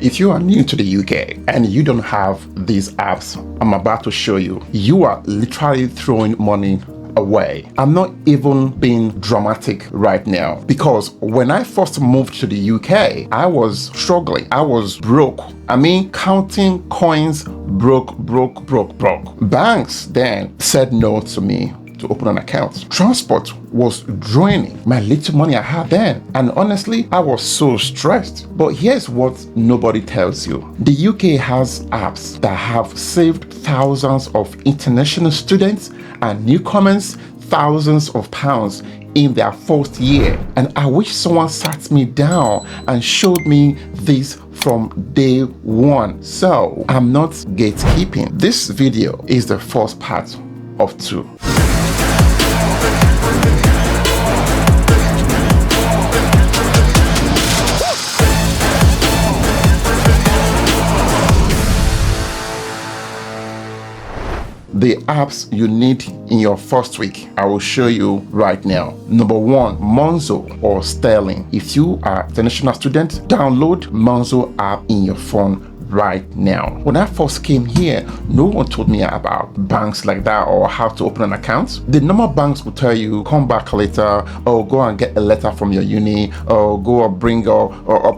If you are new to the UK and you don't have these apps I'm about to show you, you are literally throwing money away. I'm not even being dramatic right now, because when I first moved to the UK, I was struggling. I was broke. I mean, counting coins, broke. Banks then said no to me to open an account. Transport was draining my little money I had then, and honestly, I was so stressed. But here's what nobody tells you. The UK has apps that have saved thousands of international students and newcomers thousands of pounds in their first year. And I wish someone sat me down and showed me this from day one. So I'm not gatekeeping. This video is the first part of two. The apps you need in your first week, I will show you right now. Number one, Monzo or Starling. If you are an international student, download Monzo app in your phone right now. When I first came here, no one told me about banks like that or how to open an account. The normal banks will tell you, come back later, or go and get a letter from your uni, or go and bring a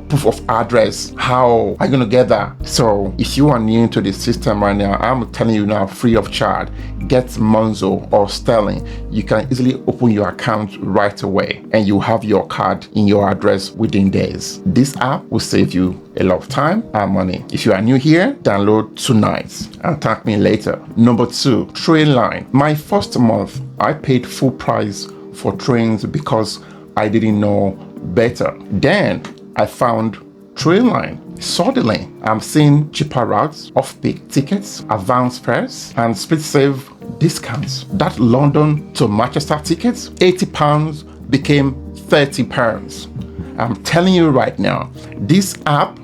proof of address. How are you going to get that? So if you are new to the system right now, I'm telling you now, free of charge, get Monzo or Starling. You can easily open your account right away, and you have your card in your address within days. This app will save you a lot of time and money. If you are new here, download tonight and thank me later. Number two, Trainline. My first month, I paid full price for trains because I didn't know better. Then I found Trainline. Suddenly, I'm seeing cheaper routes, off-peak tickets, advance fares, and split save discounts. That London to Manchester tickets, £80 became £30. I'm telling you right now, this app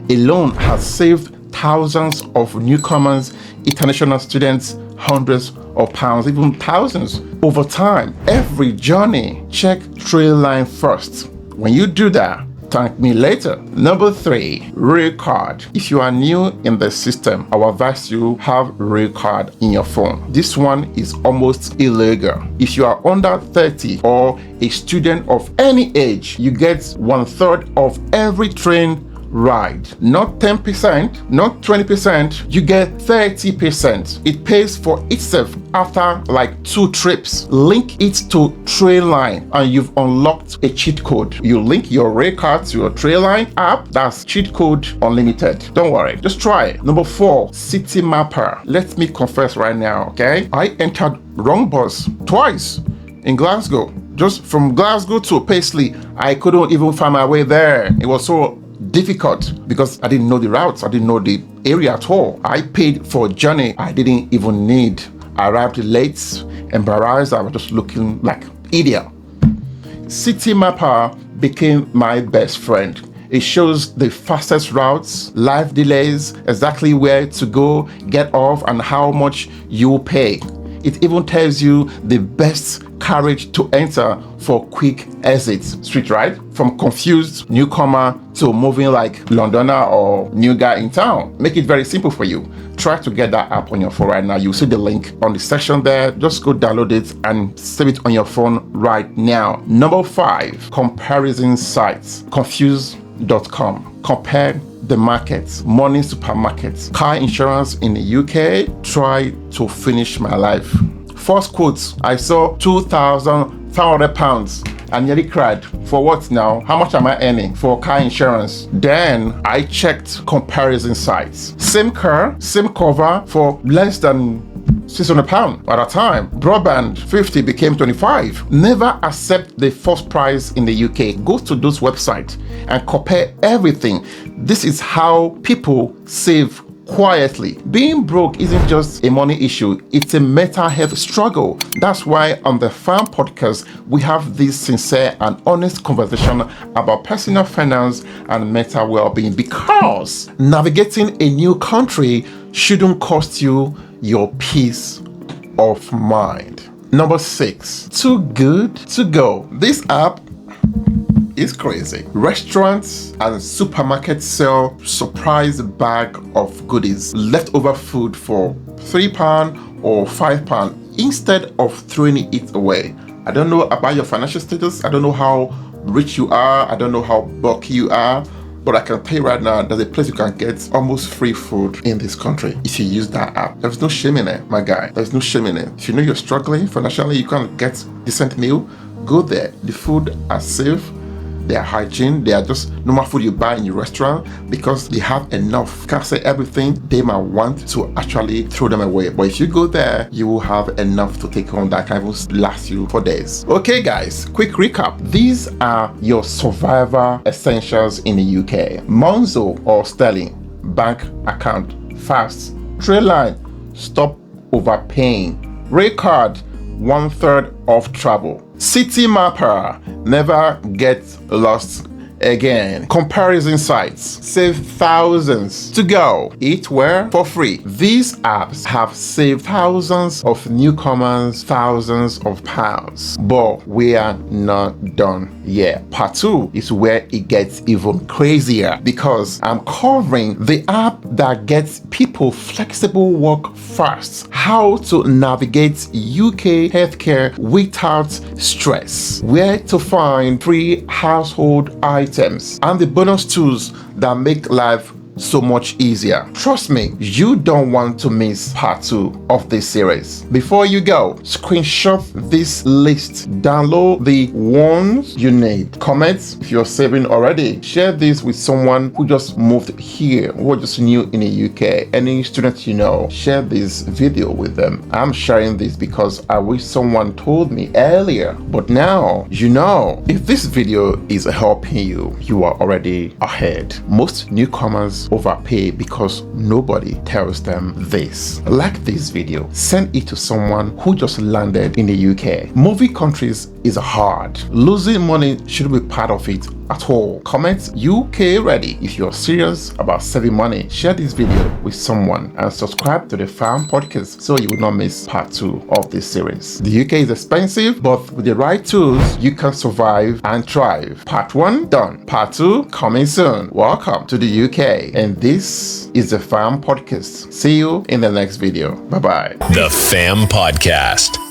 alone has saved thousands of newcomers, international students, hundreds of pounds, even thousands over time. Every journey, check Trainline first. When you do that, thank me later. Number three, Railcard. If you are new in the system, I would advise you have Railcard in your phone. This one is almost illegal. If you are under 30 or a student of any age, you get 1/3 of every train ride. Not 10%, not 20%, you get 30%. It pays for itself after like 2 trips. Link it to Trainline and you've unlocked a cheat code. You link your Railcard to your Trainline app, that's cheat code unlimited. Don't worry, just try it. Number 4, City Mapper. Let me confess right now, okay? I entered wrong bus twice in Glasgow. Just from Glasgow to Paisley, I couldn't even find my way there. It was so difficult because I didn't know the routes, I didn't know the area at all. I paid for a journey I didn't even need. I arrived late, embarrassed, I was just looking like idiot. City Mapper became my best friend. It shows the fastest routes, life delays, exactly where to go, get off, and how much you pay. It even tells you the best carriage to enter for quick exits. Street right? From confused newcomer to moving like Londoner or new guy in town. Make it very simple for you. Try to get that app on your phone right now. You'll see the link on the section there. Just go download it and save it on your phone right now. Number 5, comparison sites. Confuse.com. Compare the markets, money supermarkets, car insurance in the UK. Try to finish my life. First quotes, I saw £2,500. I nearly cried. For what now? How much am I earning for car insurance? Then I checked comparison sites. Same car, same cover for less than £600 at a time. Broadband 50 became 25. Never accept the first price in the UK. Go to those websites and compare everything. This is how people save quietly. Being broke isn't just a money issue, it's a mental health struggle. That's why on the Farm Podcast, we have this sincere and honest conversation about personal finance and mental well-being, because navigating a new country shouldn't cost you your peace of mind. Number 6, Too Good to Go. This app It's crazy. Restaurants and supermarkets sell surprise bag of goodies, leftover food for £3 or £5 instead of throwing it away. I don't know about your financial status. I don't know how rich you are. I don't know how bulky you are. But I can tell you right now, there's a place you can get almost free food in this country if you use that app. There's no shame in it, my guy. There's no shame in it. If you know you're struggling financially, you can't get decent meal, go there. The food are safe. They are hygiene. They are just normal food you buy in your restaurant because they have enough. Can't say everything they might want to actually throw them away. But if you go there, you will have enough to take home that can even last you for days. Okay, guys, quick recap. These are your survivor essentials in the UK. Monzo or Starling, bank account, fast. Trainline, stop overpaying. Railcard, 1/3 of travel. City Mapper, never get lost again. Comparison sites, save thousands to go. Eat where? For free. These apps have saved thousands of newcomers thousands of pounds. But we are not done yet. Part 2 is where it gets even crazier because I'm covering the app that gets people flexible work fast. How to navigate UK healthcare without stress. Where to find free household items and the bonus tools that make life so much easier. Trust me, you don't want to miss part 2 of this series. Before you go, screenshot this list, download the ones you need, comment if you're saving already, share this with someone who just moved here, who are just new in the UK, any students you know, share this video with them. I'm sharing this because I wish someone told me earlier, but now you know. If this video is helping you, you are already ahead. Most newcomers overpay because nobody tells them this. Like this video, send it to someone who just landed in the UK. Moving countries is hard. Losing money shouldn't be part of it at all. Comment UK ready if you're serious about saving money. Share this video with someone and subscribe to the Farm Podcast so you will not miss part 2 of this series. The UK is expensive, but with the right tools, you can survive and thrive. Part 1 done. Part 2 coming soon. Welcome to the UK. And this is the Farm Podcast. See you in the next video. Bye-bye. The Fam Podcast.